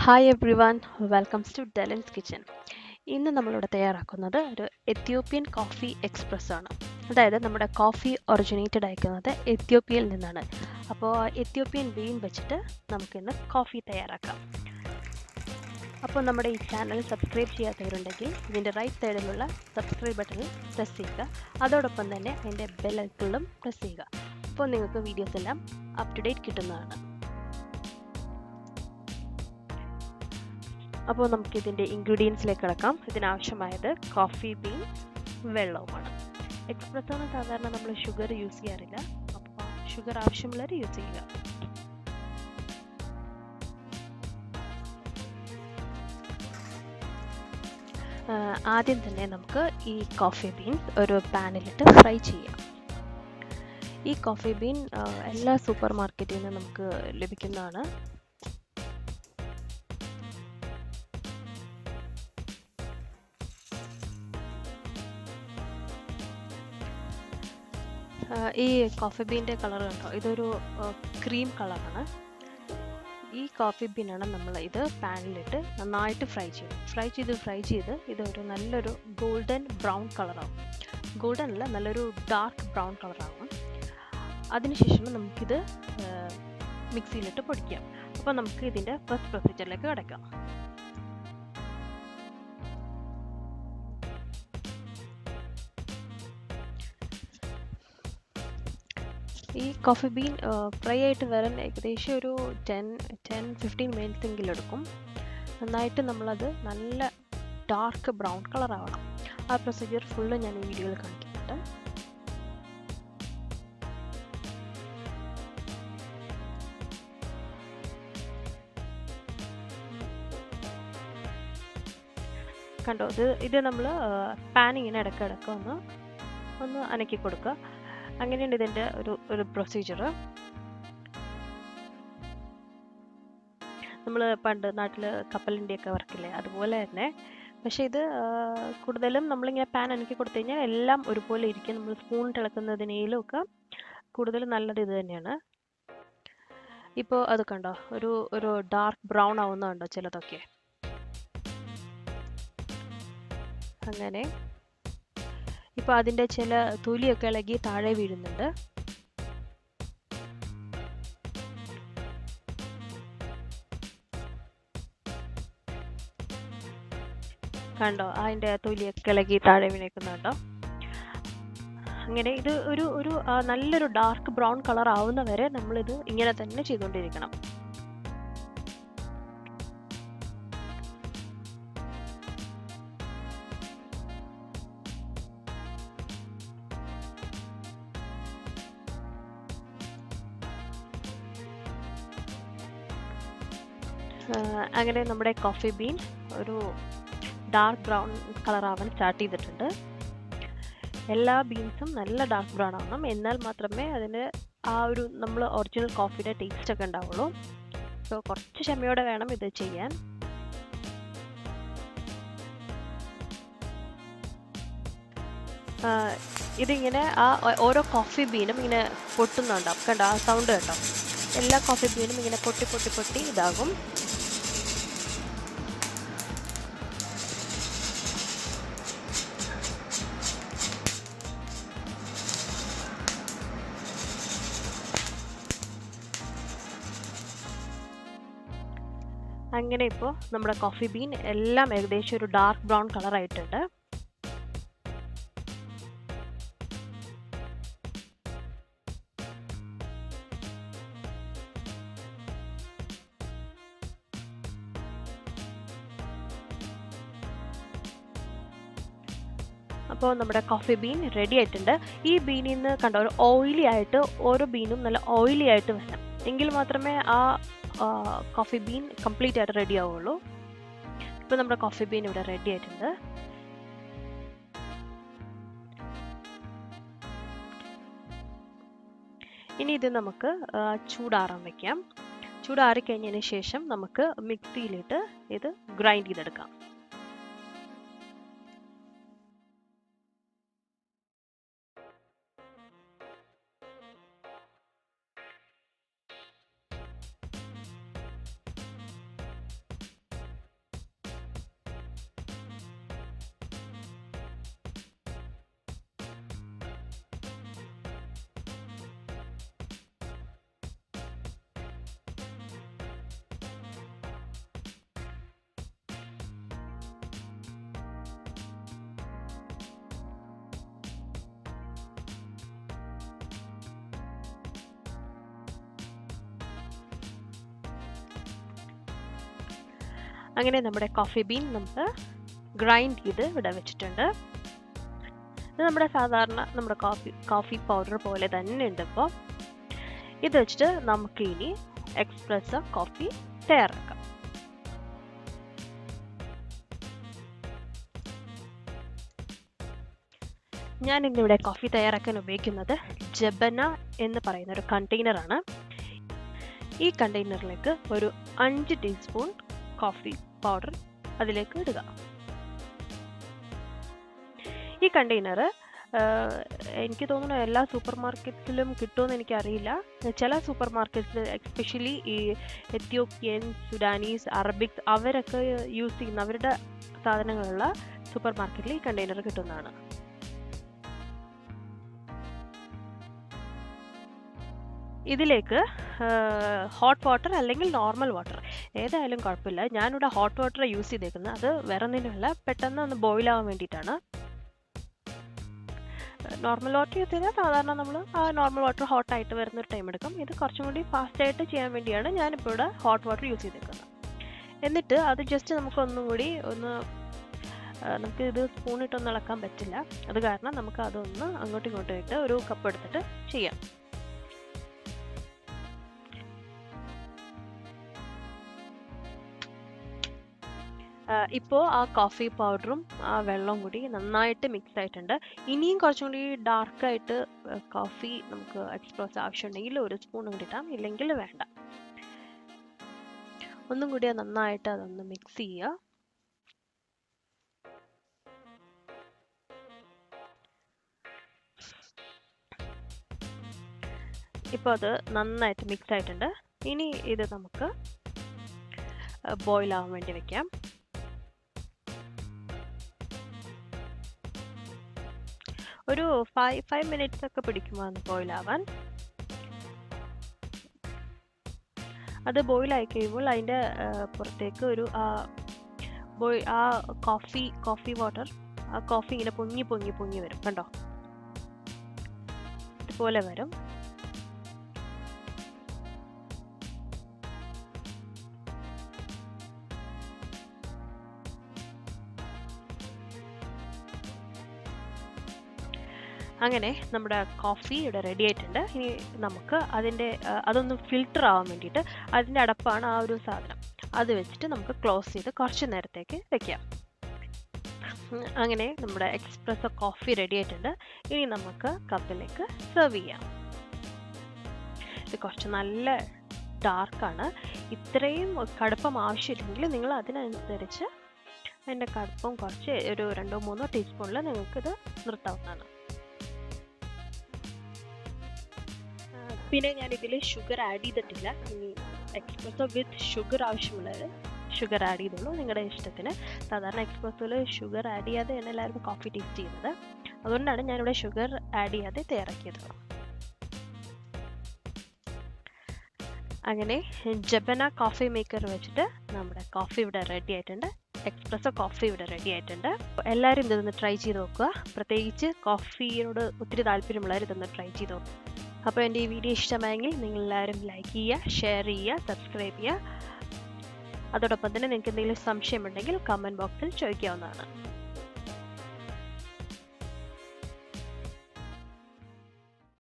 Hi everyone welcomes to Delin's kitchen. ഇന്ന് നമ്മളിവിടെ തയ്യാറാക്കുന്നത് ഒരു എത്യോപ്യൻ കോഫി എക്സ്പ്രസ് ആണ്. അതായത് നമ്മുടെ കോഫി ഒറിജിനേറ്റഡ് അയക്കുന്നത് എത്യോപ്യയിൽ നിന്നാണ്. അപ്പോൾ എത്യോപ്യൻ ബീൻ വെച്ചിട്ട് നമുക്കിന്ന് കോഫി തയ്യാറാക്കാം. അപ്പോൾ നമ്മുടെ ഈ ചാനൽ സബ്സ്ക്രൈബ് ചെയ്യാത്തവരുണ്ടെങ്കിൽ ഇതിൻ്റെ റൈറ്റ് സൈഡിലുള്ള സബ്സ്ക്രൈബ് ബട്ടണിൽ പ്രസ് ചെയ്യുക. അതോടൊപ്പം തന്നെ അതിൻ്റെ ബെൽ ഐക്കണിലും പ്രസ് ചെയ്യുക. അപ്പോൾ നിങ്ങൾക്ക് വീഡിയോസ് എല്ലാം അപ് ടു ഡേറ്റ് കിട്ടുന്നതാണ്. അപ്പോൾ നമുക്കിതിൻ്റെ ഇൻഗ്രീഡിയൻസിലേക്ക് കിടക്കാം. ഇതിനാവശ്യമായത് കോഫി ബീൻ, വെള്ളവുമാണ്. എക്സ്പ്രസ്സോന് സാധാരണ നമ്മൾ ഷുഗർ യൂസ് ചെയ്യാറില്ല, അപ്പോൾ ഷുഗർ ആവശ്യമുള്ളവർ യൂസ് ചെയ്യുക. ആദ്യം തന്നെ നമുക്ക് ഈ കോഫി ബീൻസ് ഒരു പാനിലിട്ട് ഫ്രൈ ചെയ്യാം. ഈ കോഫി ബീൻ എല്ലാ സൂപ്പർ മാർക്കറ്റിൽ നിന്ന് നമുക്ക് ലഭിക്കുന്നതാണ്. ഈ കോഫി ബീൻ്റെ കളർ കണ്ടോ, ഇതൊരു ക്രീം കളറാണ്. ഈ കോഫി ബീനാണ് നമ്മൾ ഇത് പാനിലിട്ട് നന്നായിട്ട് ഫ്രൈ ചെയ്ത് ഇതൊരു നല്ലൊരു ഗോൾഡൻ ബ്രൗൺ കളറാവും. ഗോൾഡൻ അല്ല, നല്ലൊരു ഡാർക്ക് ബ്രൗൺ കളറാവും. അതിനുശേഷം നമുക്കിത് മിക്സിയിലിട്ട് പൊടിക്കാം. അപ്പോൾ നമുക്ക് ഇതിൻ്റെ ഫസ്റ്റ് പ്രൊസീജിയറിലേക്ക് കിടക്കാം. ഈ കോഫി ബീൻ ഫ്രൈ ആയിട്ട് വരാൻ ഏകദേശം ഒരു 10-15 മിനിറ്റ്സ് എങ്കിലും എടുക്കും. നന്നായിട്ട് നമ്മളത് നല്ല ഡാർക്ക് ബ്രൗൺ കളർ ആവണം. ആ പ്രൊസീജിയർ ഫുള്ള് ഞാൻ ഈ വീഡിയോയിൽ കാണിക്കുന്നുണ്ട്. കണ്ടോ, ഇത് നമ്മൾ പാൻ ഇങ്ങനെ ഇടയ്ക്കിടയ്ക്ക് ഒന്ന് അനക്കി കൊടുക്കുക. അങ്ങനെയാണ് ഇതിൻ്റെ ഒരു പ്രൊസീജിയർ. നമ്മൾ പണ്ട് നാട്ടിൽ കപ്പലിൻ്റെയൊക്കെ വർക്കില്ലേ, അതുപോലെ തന്നെ. പക്ഷേ ഇത് കൂടുതലും നമ്മളിങ്ങനെ പാൻ അനക്കി കൊടുത്തു കഴിഞ്ഞാൽ എല്ലാം ഒരുപോലെ ഇരിക്കും. നമ്മൾ സ്പൂൺ തിളക്കുന്നതിനേലും ഒക്കെ കൂടുതൽ നല്ലത് ഇത് തന്നെയാണ്. ഇപ്പോൾ അത് കണ്ടോ, ഒരു ഡാർക്ക് ബ്രൗൺ ആവുന്നുണ്ടോ ചിലതൊക്കെ. അങ്ങനെ ഇപ്പോൾ അതിൻ്റെ ചില തൊലിയൊക്കെ ഇളകി താഴെ വീഴുന്നുണ്ട്. കണ്ടോ, അതിൻ്റെ തൊലിയൊക്കെ ഇളകി താഴെ വീണേക്കുന്നുണ്ടോ. അങ്ങനെ ഇത് ഒരു നല്ലൊരു ഡാർക്ക് ബ്രൗൺ കളർ ആവുന്ന വരെ നമ്മളിത് ഇങ്ങനെ തന്നെ ചെയ്തുകൊണ്ടിരിക്കണം. അങ്ങനെ നമ്മുടെ കോഫി ബീൻ ഒരു ഡാർക്ക് ബ്രൗൺ കളർ ആവാൻ സ്റ്റാർട്ട് ചെയ്തിട്ടുണ്ട്. എല്ലാ ബീൻസും നല്ല ഡാർക്ക് ബ്രൗൺ ആവണം, എന്നാൽ മാത്രമേ അതിന് ആ ഒരു നമ്മൾ ഒറിജിനൽ കോഫിയുടെ ടേസ്റ്റ് ഒക്കെ ഉണ്ടാവുള്ളൂ. സോ കുറച്ച് ക്ഷമയോടെ വേണം ഇത് ചെയ്യാൻ. ഇതിങ്ങനെ ഓരോ കോഫി ബീനും ഇങ്ങനെ പൊട്ടുന്നുണ്ടാവും. കണ്ടോ ആ സൗണ്ട് കേട്ടോ. എല്ലാ കോഫി ബീനും ഇങ്ങനെ പൊട്ടി ഇതാകും. അങ്ങനെ ഇപ്പോൾ നമ്മുടെ കോഫി ബീൻ എല്ലാം ഏകദേശം ഒരു ഡാർക്ക് ബ്രൗൺ കളർ ആയിട്ടുണ്ട്. അപ്പോൾ നമ്മുടെ കോഫി ബീൻ റെഡി ആയിട്ടുണ്ട്. ഈ ബീനിൽ നിന്ന് കണ്ട ഒരു ഓയിലി ആയിട്ട്, ഓരോ ബീനും നല്ല ഓയിലി ആയിട്ട് വരണം, എങ്കിൽ മാത്രമേ ആ കോഫി ബീൻ കംപ്ലീറ്റ് ആയിട്ട് റെഡി ആവുള്ളൂ. ഇപ്പോൾ നമ്മുടെ കോഫി ബീൻ ഇവിടെ റെഡി ആയിട്ടുണ്ട്. ഇനി ഇത് നമുക്ക് ചൂടാറാൻ വയ്ക്കാം. ചൂടാറിക്കഴിഞ്ഞതിന് ശേഷം നമുക്ക് മിക്സിയിലിട്ട് ഇത് ഗ്രൈൻഡ് ചെയ്തെടുക്കാം. അങ്ങനെ നമ്മുടെ കോഫി ബീൻ നമുക്ക് ഗ്രൈൻഡ് ചെയ്ത് ഇവിടെ വെച്ചിട്ടുണ്ട്. ഇത് നമ്മുടെ സാധാരണ നമ്മുടെ കോഫി പൗഡർ പോലെ തന്നെ ഉണ്ട്. ഇപ്പോൾ ഇത് വെച്ചിട്ട് നമുക്ക് ഇനി എക്സ്പ്രസ്സോ കോഫി തയ്യാറാക്കാം. ഞാൻ ഇന്നിവിടെ കോഫി തയ്യാറാക്കാൻ ഉപയോഗിക്കുന്നത് ജബന എന്ന് പറയുന്ന ഒരു കണ്ടെയ്നറാണ്. ഈ കണ്ടെയ്നറിലേക്ക് ഒരു 5 ടീസ്പൂൺ കോഫി പൗഡർ അതിലേക്ക് ഇടുക. ഈ കണ്ടെയ്നർ എനിക്ക് തോന്നുന്നു എല്ലാ സൂപ്പർ മാർക്കറ്റ്സിലും കിട്ടുമെന്ന് എനിക്കറിയില്ല. ചില സൂപ്പർ മാർക്കറ്റ്സിൽ എസ്പെഷ്യലി ഈ എത്യോപ്യൻ, സുഡാനീസ്, അറബിക്സ് അവരൊക്കെ യൂസ് ചെയ്യുന്ന അവരുടെ സാധനങ്ങളുള്ള സൂപ്പർ മാർക്കറ്റിൽ ഈ കണ്ടെയ്നർ കിട്ടുന്നതാണ്. ഇതിലേക്ക് ഹോട്ട് വാട്ടർ അല്ലെങ്കിൽ നോർമൽ വാട്ടർ ഏതായാലും കുഴപ്പമില്ല. ഞാനിവിടെ ഹോട്ട് വാട്ടർ യൂസ് ചെയ്തേക്കുന്നത്. അത് വേറെ ഒന്നിനുമല്ല, പെട്ടെന്ന് ഒന്ന് ബോയിൽ ആവാൻ വേണ്ടിയിട്ടാണ്. നോർമൽ വാട്ടർ യൂസ് ചെയ്താൽ സാധാരണ നമ്മൾ ആ നോർമൽ വാട്ടർ ഹോട്ടായിട്ട് വരുന്നൊരു ടൈം എടുക്കും. ഇത് കുറച്ചും കൂടി ഫാസ്റ്റായിട്ട് ചെയ്യാൻ വേണ്ടിയാണ് ഞാനിപ്പോൾ ഇവിടെ ഹോട്ട് വാട്ടർ യൂസ് ചെയ്തേക്കുന്നത്. എന്നിട്ട് അത് ജസ്റ്റ് നമുക്കൊന്നും കൂടി നമുക്ക് ഇത് സ്പൂണിട്ടൊന്നും ഇളക്കാൻ പറ്റില്ല. അത് കാരണം നമുക്ക് അതൊന്ന് അങ്ങോട്ടും ഇങ്ങോട്ടും ഇട്ട് ഒരു കപ്പ് എടുത്തിട്ട് ചെയ്യാം. ഇപ്പോൾ ആ കോഫി പൗഡറും ആ വെള്ളവും കൂടി നന്നായിട്ട് മിക്സ് ആയിട്ടുണ്ട്. ഇനിയും കുറച്ചും കൂടി ഡാർക്കായിട്ട് കോഫി നമുക്ക് എക്സ്പ്രസ് ആവശ്യമുണ്ടെങ്കിൽ ഒരു സ്പൂൺ കൂടി ഇടാം, ഇല്ലെങ്കിൽ വേണ്ട. ഒന്നും കൂടി നന്നായിട്ട് അതൊന്ന് മിക്സ് ചെയ്യുക. ഇപ്പോൾ അത് നന്നായിട്ട് മിക്സ് ആയിട്ടുണ്ട്. ഇനി ഇത് നമുക്ക് ബോയിൽ ആവാൻ വേണ്ടി വെക്കാം. ഒരു 5 മിനിറ്റ്സ് ഒക്കെ പിടിക്കുമോ അത് ബോയിൽ ആവാൻ. അത് ബോയിൽ ആയി കഴിയുമ്പോൾ അതിൻ്റെ പുറത്തേക്ക് ഒരു കോഫി വാട്ടർ, ആ കോഫി ഇങ്ങനെ പൊങ്ങി വരും. കണ്ടോ, ഇതുപോലെ വരും. അങ്ങനെ നമ്മുടെ കോഫി ഇവിടെ റെഡി ആയിട്ടുണ്ട്. ഇനി നമുക്ക് അതൊന്ന് ഫിൽട്ടർ ആവാൻ വേണ്ടിയിട്ട് അതിൻ്റെ അടപ്പാണ് ആ ഒരു സാധനം. അത് വെച്ചിട്ട് നമുക്ക് ക്ലോസ് ചെയ്ത് കുറച്ച് നേരത്തേക്ക് വെക്കാം. അങ്ങനെ നമ്മുടെ എക്സ്പ്രസ്സോ കോഫി റെഡി ആയിട്ടുണ്ട്. ഇനി നമുക്ക് കപ്പിലേക്ക് സെർവ് ചെയ്യാം. ഇത് കുറച്ച് നല്ല ഡാർക്കാണ്. ഇത്രയും കടുപ്പം ആവശ്യമില്ലെങ്കിൽ നിങ്ങൾ അതിനനുസരിച്ച് അതിൻ്റെ കടുപ്പം കുറച്ച് ഒരു 2-3 ടീസ്പൂണിൽ നിങ്ങൾക്കിത് നിർത്താവുന്നതാണ്. പിന്നെ ഞാൻ ഇതിൽ ഷുഗർ ആഡ് ചെയ്തിട്ടില്ല. ഇനി എക്സ്പ്രസ്സോ വിത്ത് ഷുഗർ ആവശ്യമുള്ളത് ഷുഗർ ആഡ് ചെയ്തോളൂ, നിങ്ങളുടെ ഇഷ്ടത്തിന്. സാധാരണ എക്സ്പ്രസ്സോയിൽ ഷുഗർ ആഡ് ചെയ്യാതെയാണ് എല്ലാവരും കോഫി ടേസ്റ്റ് ചെയ്യുന്നത്. അതുകൊണ്ടാണ് ഞാനിവിടെ ഷുഗർ ആഡ് ചെയ്യാതെ തയ്യാറാക്കിയത്. അങ്ങനെ ജബന കോഫി മേക്കർ വെച്ചിട്ട് നമ്മുടെ കോഫി ഇവിടെ റെഡി ആയിട്ടുണ്ട്. എക്സ്പ്രസ്സോ കോഫി ഇവിടെ റെഡി ആയിട്ടുണ്ട്. എല്ലാവരും ഇതൊന്ന് ട്രൈ ചെയ്ത് നോക്കുക. പ്രത്യേകിച്ച് കോഫിയോട് ഒത്തിരി താല്പര്യമുള്ളവർ ഇതൊന്ന് ട്രൈ ചെയ്ത് നോക്കുക. അപ്പോൾ എൻ്റെ ഈ വീഡിയോ ഇഷ്ടമായെങ്കിൽ നിങ്ങളെല്ലാവരും ലൈക്ക് ചെയ്യുക, ഷെയർ ചെയ്യുക, സബ്സ്ക്രൈബ് ചെയ്യുക. അതോടൊപ്പം തന്നെ നിങ്ങൾക്ക് എന്തെങ്കിലും സംശയമുണ്ടെങ്കിൽ കമൻറ്റ് ബോക്സിൽ ചോദിക്കാവുന്നതാണ്.